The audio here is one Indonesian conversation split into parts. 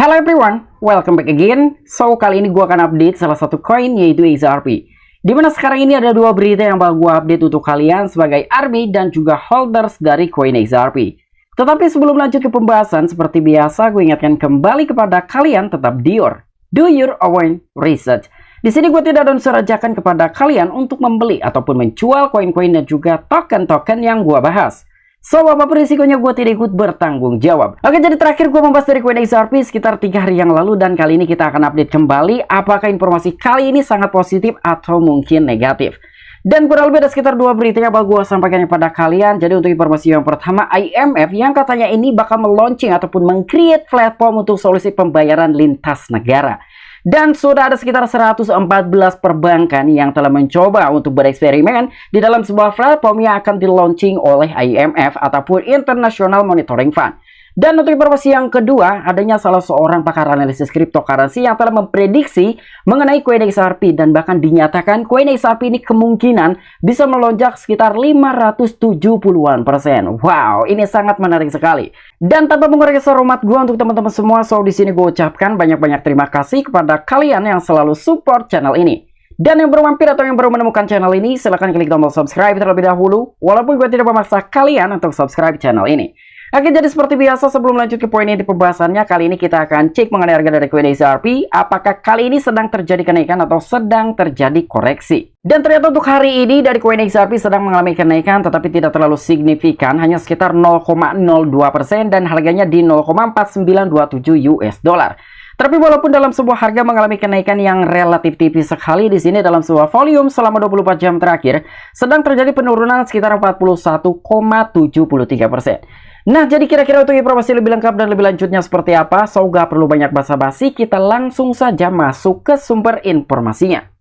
Hello everyone, welcome back again. So, kali ini gue akan update salah satu koin yaitu XRP. Dimana sekarang ini ada dua berita yang bakal gue update untuk kalian sebagai ARMY dan juga holders dari koin XRP. Tetapi sebelum lanjut ke pembahasan, seperti biasa gue ingatkan kembali kepada kalian tetap do your own research. Di sini gue tidak ada unsur ajakan kepada kalian untuk membeli ataupun menjual koin-koin dan juga token-token yang gue bahas. So, apapun risikonya gue tidak ikut bertanggung jawab. Oke, jadi terakhir gue membahas dari koin XRP sekitar 3 hari yang lalu. Dan kali ini kita akan update kembali apakah informasi kali ini sangat positif atau mungkin negatif. Dan kurang lebih ada sekitar 2 berita yang bakal gue sampaikan kepada kalian. Jadi untuk informasi yang pertama, IMF yang katanya ini bakal meluncing ataupun meng-create platform untuk solusi pembayaran lintas negara. Dan sudah ada sekitar 114 perbankan yang telah mencoba untuk bereksperimen di dalam sebuah platform yang akan di-launching oleh IMF ataupun International Monitoring Fund. Dan untuk informasi yang kedua, adanya salah seorang pakar analisis cryptocurrency yang telah memprediksi mengenai koin XRP dan bahkan dinyatakan koin XRP ini kemungkinan bisa melonjak sekitar 570-an%. Wow, ini sangat menarik sekali. Dan tanpa mengurangi hormat gue untuk teman-teman semua, so di sini gue ucapkan banyak-banyak terima kasih kepada kalian yang selalu support channel ini. Dan yang baru mampir atau yang baru menemukan channel ini, silahkan klik tombol subscribe terlebih dahulu, walaupun gue tidak memaksa kalian untuk subscribe channel ini. Oke, jadi seperti biasa sebelum lanjut ke poin inti pembahasannya, kali ini kita akan cek mengenai harga dari koin XRP. Apakah kali ini sedang terjadi kenaikan atau sedang terjadi koreksi? Dan ternyata untuk hari ini dari koin XRP sedang mengalami kenaikan tetapi tidak terlalu signifikan, hanya sekitar 0,02% dan harganya di 0,4927 US dollar. Tapi walaupun dalam sebuah harga mengalami kenaikan yang relatif tipis sekali, di sini dalam sebuah volume selama 24 jam terakhir sedang terjadi penurunan sekitar 41,73%. Nah, jadi kira-kira untuk informasi lebih lengkap dan lebih lanjutnya seperti apa, so gak perlu banyak basa-basi, kita langsung saja masuk ke sumber informasinya.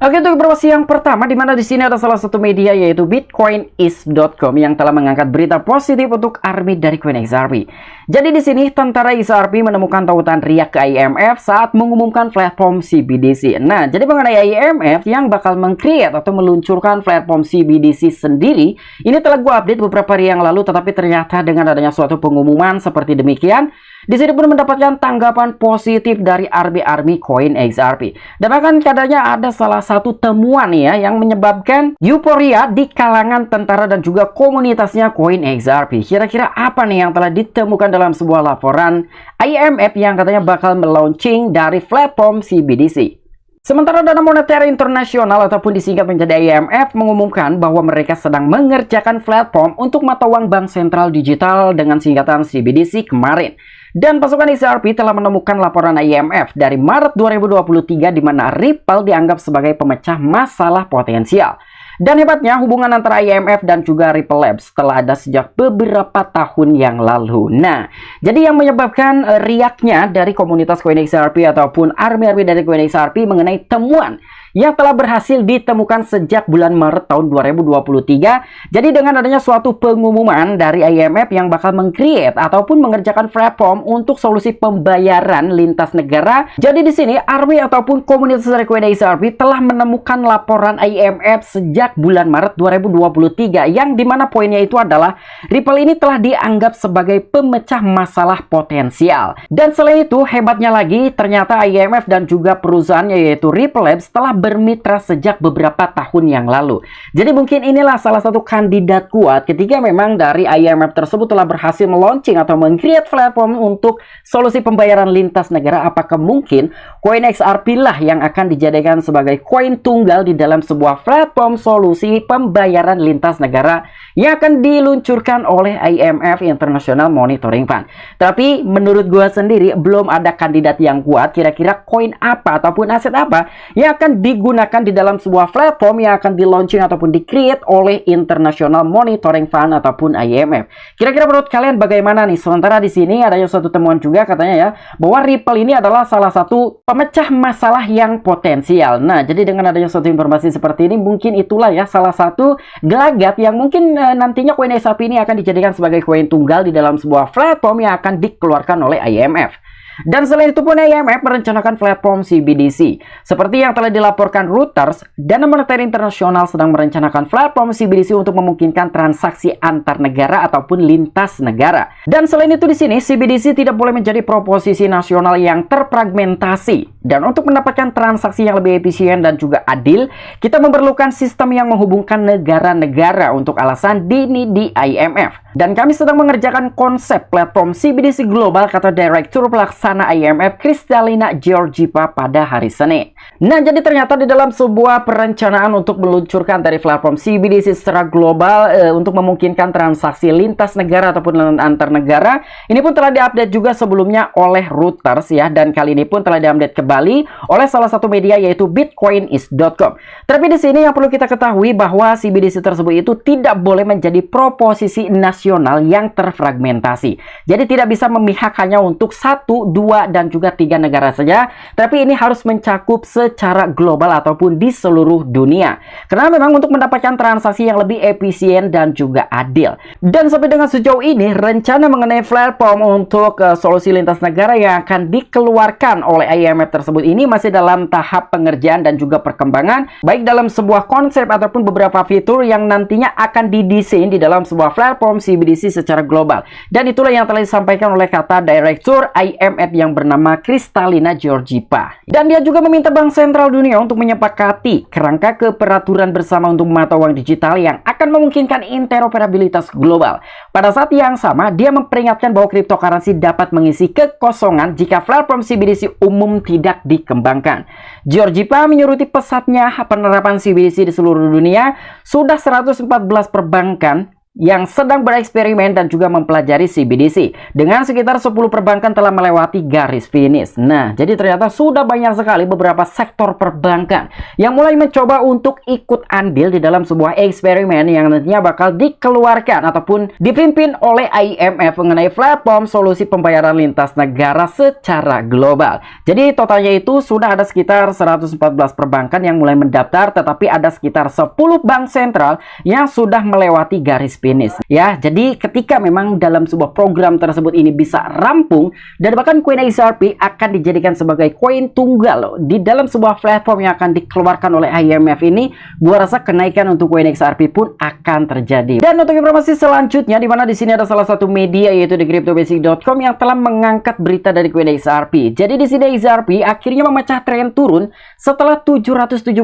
Oke, untuk informasi yang pertama, di mana di sini ada salah satu media yaitu bitcoinis.com yang telah mengangkat berita positif untuk ARMY dari koin XRP. Jadi di sini tentara XRP menemukan tautan riak ke IMF saat mengumumkan platform CBDC. Nah, jadi mengenai IMF yang bakal meng-create atau meluncurkan platform CBDC sendiri, ini telah gue update beberapa hari yang lalu, tetapi ternyata dengan adanya suatu pengumuman seperti demikian, di sini pun mendapatkan tanggapan positif dari ARMY koin XRP. Dan bahkan katanya ada salah satu temuan ya yang menyebabkan euforia di kalangan tentara dan juga komunitasnya koin XRP. Kira-kira apa nih yang telah ditemukan dalam sebuah laporan IMF yang katanya bakal melaunching dari platform CBDC? Sementara Dana Moneter Internasional ataupun disingkat menjadi IMF mengumumkan bahwa mereka sedang mengerjakan platform untuk mata uang bank sentral digital dengan singkatan CBDC kemarin. Dan pasukan XRP telah menemukan laporan IMF dari Maret 2023 di mana Ripple dianggap sebagai pemecah masalah potensial. Dan hebatnya hubungan antara IMF dan juga Ripple Labs telah ada sejak beberapa tahun yang lalu. Nah, jadi yang menyebabkan riaknya dari komunitas koin XRP ataupun ARMY dari koin XRP mengenai temuan yang telah berhasil ditemukan sejak bulan Maret tahun 2023. Jadi dengan adanya suatu pengumuman dari IMF yang bakal meng-create ataupun mengerjakan platform untuk solusi pembayaran lintas negara. Jadi di sini ARMY ataupun komunitas dari koin XRP telah menemukan laporan IMF sejak bulan Maret 2023 yang dimana poinnya itu adalah Ripple ini telah dianggap sebagai pemecah masalah potensial. Dan selain itu hebatnya lagi ternyata IMF dan juga perusahaannya yaitu Ripple Labs telah bermitra sejak beberapa tahun yang lalu. Jadi mungkin inilah salah satu kandidat kuat ketika memang dari IMF tersebut telah berhasil meluncing atau meng-create platform untuk solusi pembayaran lintas negara. Apakah mungkin koin XRP lah yang akan dijadikan sebagai koin tunggal di dalam sebuah platform solusi pembayaran lintas negara yang akan diluncurkan oleh IMF International Monitoring Fund. Tapi menurut gua sendiri belum ada kandidat yang kuat kira-kira koin apa ataupun aset apa yang akan digunakan di dalam sebuah platform yang akan di-launching ataupun di-create oleh International Monitoring Fund ataupun IMF. Kira-kira menurut kalian bagaimana nih? Sementara di sini ada suatu temuan juga katanya ya bahwa Ripple ini adalah salah satu pemecah masalah yang potensial. Nah, jadi dengan adanya suatu informasi seperti ini mungkin itulah ya salah satu gelagat yang mungkin nantinya koin XRP ini akan dijadikan sebagai koin tunggal di dalam sebuah platform yang akan dikeluarkan oleh IMF. Dan selain itu pun IMF merencanakan platform CBDC. Seperti yang telah dilaporkan Reuters, Dana Moneter Internasional sedang merencanakan platform CBDC untuk memungkinkan transaksi antar negara ataupun lintas negara. Dan selain itu di sini, CBDC tidak boleh menjadi proposisi nasional yang terfragmentasi. Dan untuk mendapatkan transaksi yang lebih efisien dan juga adil, kita memerlukan sistem yang menghubungkan negara-negara untuk alasan dini di IMF. Dan kami sedang mengerjakan konsep platform CBDC global, kata Direktur Pelaksana IMF Kristalina Georgieva pada hari Senin. Nah, jadi ternyata di dalam sebuah perencanaan untuk meluncurkan dari platform CBDC secara global untuk memungkinkan transaksi lintas negara ataupun antar negara, ini pun telah diupdate juga sebelumnya oleh Reuters ya, dan kali ini pun telah diupdate kembali oleh salah satu media yaitu bitcoinis.com. Tapi di sini yang perlu kita ketahui bahwa CBDC tersebut itu tidak boleh menjadi proposisi nasional yang terfragmentasi. Jadi tidak bisa memihak hanya untuk 1, 2, dan juga 3 negara saja, tapi ini harus mencakup secara global ataupun di seluruh dunia. Karena memang untuk mendapatkan transaksi yang lebih efisien dan juga adil. Dan sampai dengan sejauh ini, rencana mengenai platform untuk solusi lintas negara yang akan dikeluarkan oleh IMF tersebut ini masih dalam tahap pengerjaan dan juga perkembangan, baik dalam sebuah konsep ataupun beberapa fitur yang nantinya akan didesain di dalam sebuah platform CBDC secara global. Dan itulah yang telah disampaikan oleh kata Direktur IMF yang bernama Kristalina Georgieva. Dan dia juga meminta Bank Sentral Dunia untuk menyepakati kerangka keperaturan bersama untuk mata uang digital yang akan memungkinkan interoperabilitas global. Pada saat yang sama, dia memperingatkan bahwa cryptocurrency dapat mengisi kekosongan jika platform CBDC umum tidak dikembangkan. Georgieva menyoroti pesatnya penerapan CBDC di seluruh dunia. Sudah 114 perbankan yang sedang bereksperimen dan juga mempelajari CBDC. Dengan sekitar 10 perbankan telah melewati garis finish. Nah, jadi ternyata sudah banyak sekali beberapa sektor perbankan yang mulai mencoba untuk ikut andil di dalam sebuah eksperimen yang nantinya bakal dikeluarkan ataupun dipimpin oleh IMF mengenai platform solusi pembayaran lintas negara secara global. Jadi totalnya itu sudah ada sekitar 114 perbankan yang mulai mendaftar, tetapi ada sekitar 10 bank sentral yang sudah melewati garis finish ya. Jadi ketika memang dalam sebuah program tersebut ini bisa rampung dan bahkan koin XRP akan dijadikan sebagai koin tunggal di dalam sebuah platform yang akan dikeluarkan oleh IMF ini, gua rasa kenaikan untuk koin XRP pun akan terjadi. Dan untuk informasi selanjutnya, di mana di sini ada salah satu media yaitu di cryptobasic.com yang telah mengangkat berita dari koin XRP. Jadi di sini XRP akhirnya memecah tren turun setelah 777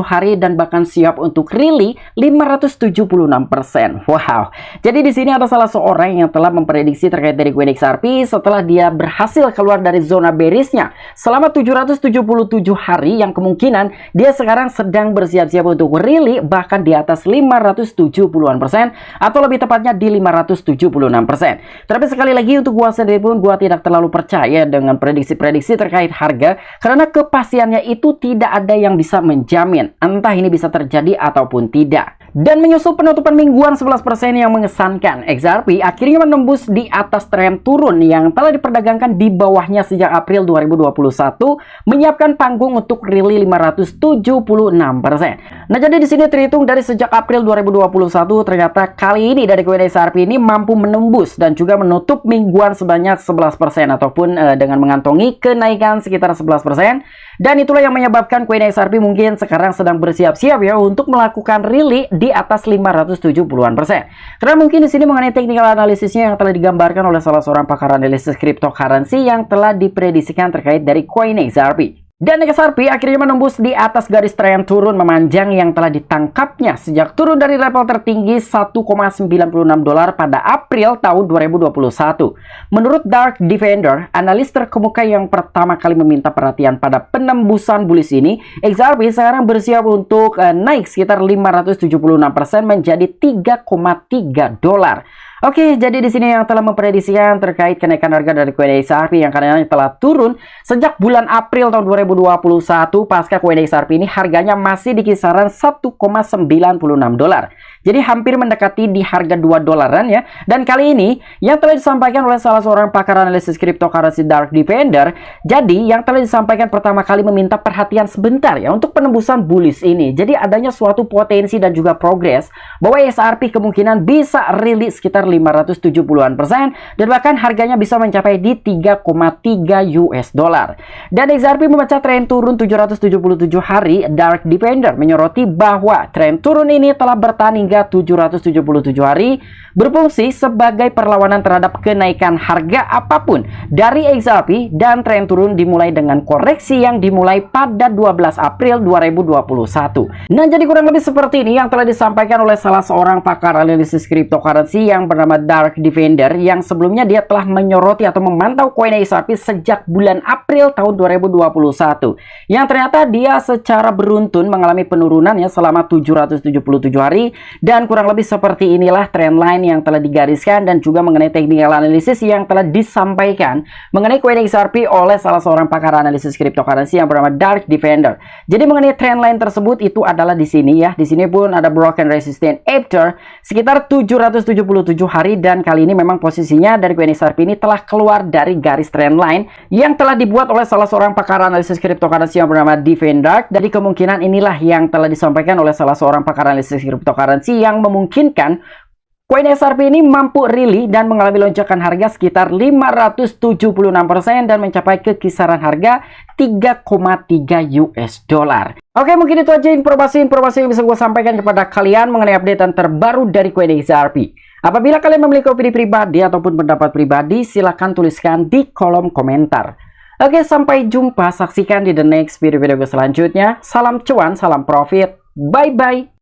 hari dan bahkan siap untuk rally 576%. Wow. Jadi di sini ada salah seorang yang telah memprediksi terkait dari koin XRP setelah dia berhasil keluar dari zona bearish-nya selama 777 hari, yang kemungkinan dia sekarang sedang bersiap-siap untuk rally bahkan di atas 570-an% atau lebih tepatnya di 576%. Tapi sekali lagi untuk gua sendiri pun gua tidak terlalu percaya dengan prediksi-prediksi terkait harga karena kepastiannya itu tidak ada yang bisa menjamin entah ini bisa terjadi ataupun tidak. Dan menyusul penutupan mingguan 11% yang mengesankan, XRP akhirnya menembus di atas tren turun yang telah diperdagangkan di bawahnya sejak April 2021, menyiapkan panggung untuk rally 576%. Nah, jadi di sini terhitung dari sejak April 2021, ternyata kali ini dari koin XRP ini mampu menembus dan juga menutup mingguan sebanyak 11% ataupun dengan mengantongi kenaikan sekitar 11%. Dan itulah yang menyebabkan koin XRP mungkin sekarang sedang bersiap-siap ya untuk melakukan rally di atas 570-an%. Karena mungkin di sini mengenai technical analisisnya yang telah digambarkan oleh salah seorang pakar analisis cryptocurrency yang telah diprediksikan terkait dari koin XRP. Dan XRP akhirnya menembus di atas garis tren turun memanjang yang telah ditangkapnya sejak turun dari level tertinggi $1,96 pada April tahun 2021. Menurut Dark Defender, analis terkemuka yang pertama kali meminta perhatian pada penembusan bullish ini, XRP sekarang bersiap untuk naik sekitar 576% menjadi $3,3. Oke, jadi di sini yang telah memprediksikan terkait kenaikan harga dari koin XRP yang kadang telah turun sejak bulan April tahun 2021 pasca koin XRP ini harganya masih di kisaran $1,96. Jadi hampir mendekati di harga 2 dolaran ya. Dan kali ini yang telah disampaikan oleh salah seorang pakar analisis cryptocurrency Dark Defender, jadi yang telah disampaikan pertama kali meminta perhatian sebentar ya untuk penembusan bullish ini. Jadi adanya suatu potensi dan juga progres bahwa XRP kemungkinan bisa rilis sekitar 570-an% dan bahkan harganya bisa mencapai di 3,3 US dollar. Dan XRP memecah tren turun 777 hari. Dark Defender menyoroti bahwa tren turun ini telah bertahan hingga 777 hari, berfungsi sebagai perlawanan terhadap kenaikan harga apapun dari XRP, dan tren turun dimulai dengan koreksi yang dimulai pada 12 April 2021. Nah, jadi kurang lebih seperti ini yang telah disampaikan oleh salah seorang pakar analisis cryptocurrency yang bernama Dark Defender, yang sebelumnya dia telah menyoroti atau memantau koin XRP sejak bulan April tahun 2021, yang ternyata dia secara beruntun mengalami penurunan ya selama 777 hari, dan kurang lebih seperti inilah trendline yang telah digariskan dan juga mengenai technical analysis yang telah disampaikan mengenai koin XRP oleh salah seorang pakar analisis cryptocurrency yang bernama Dark Defender. Jadi mengenai trendline tersebut itu adalah di sini ya. Di sini pun ada broken resistance after sekitar 777 hari, dan kali ini memang posisinya dari koin XRP ini telah keluar dari garis trendline yang telah dibuat oleh salah seorang pakar analisis cryptocurrency yang bernama Defender. Jadi kemungkinan inilah yang telah disampaikan oleh salah seorang pakar analisis cryptocurrency yang memungkinkan koin XRP ini mampu rally dan mengalami lonjakan harga sekitar 576% dan mencapai ke kisaran harga 3,3 US dollar. Oke, mungkin itu aja informasi-informasi yang bisa gue sampaikan kepada kalian mengenai updatean terbaru dari koin XRP. Apabila kalian memiliki opini pribadi ataupun pendapat pribadi, silahkan tuliskan di kolom komentar. Oke, sampai jumpa. Saksikan di the next video-video gue selanjutnya. Salam cuan, salam profit. Bye-bye.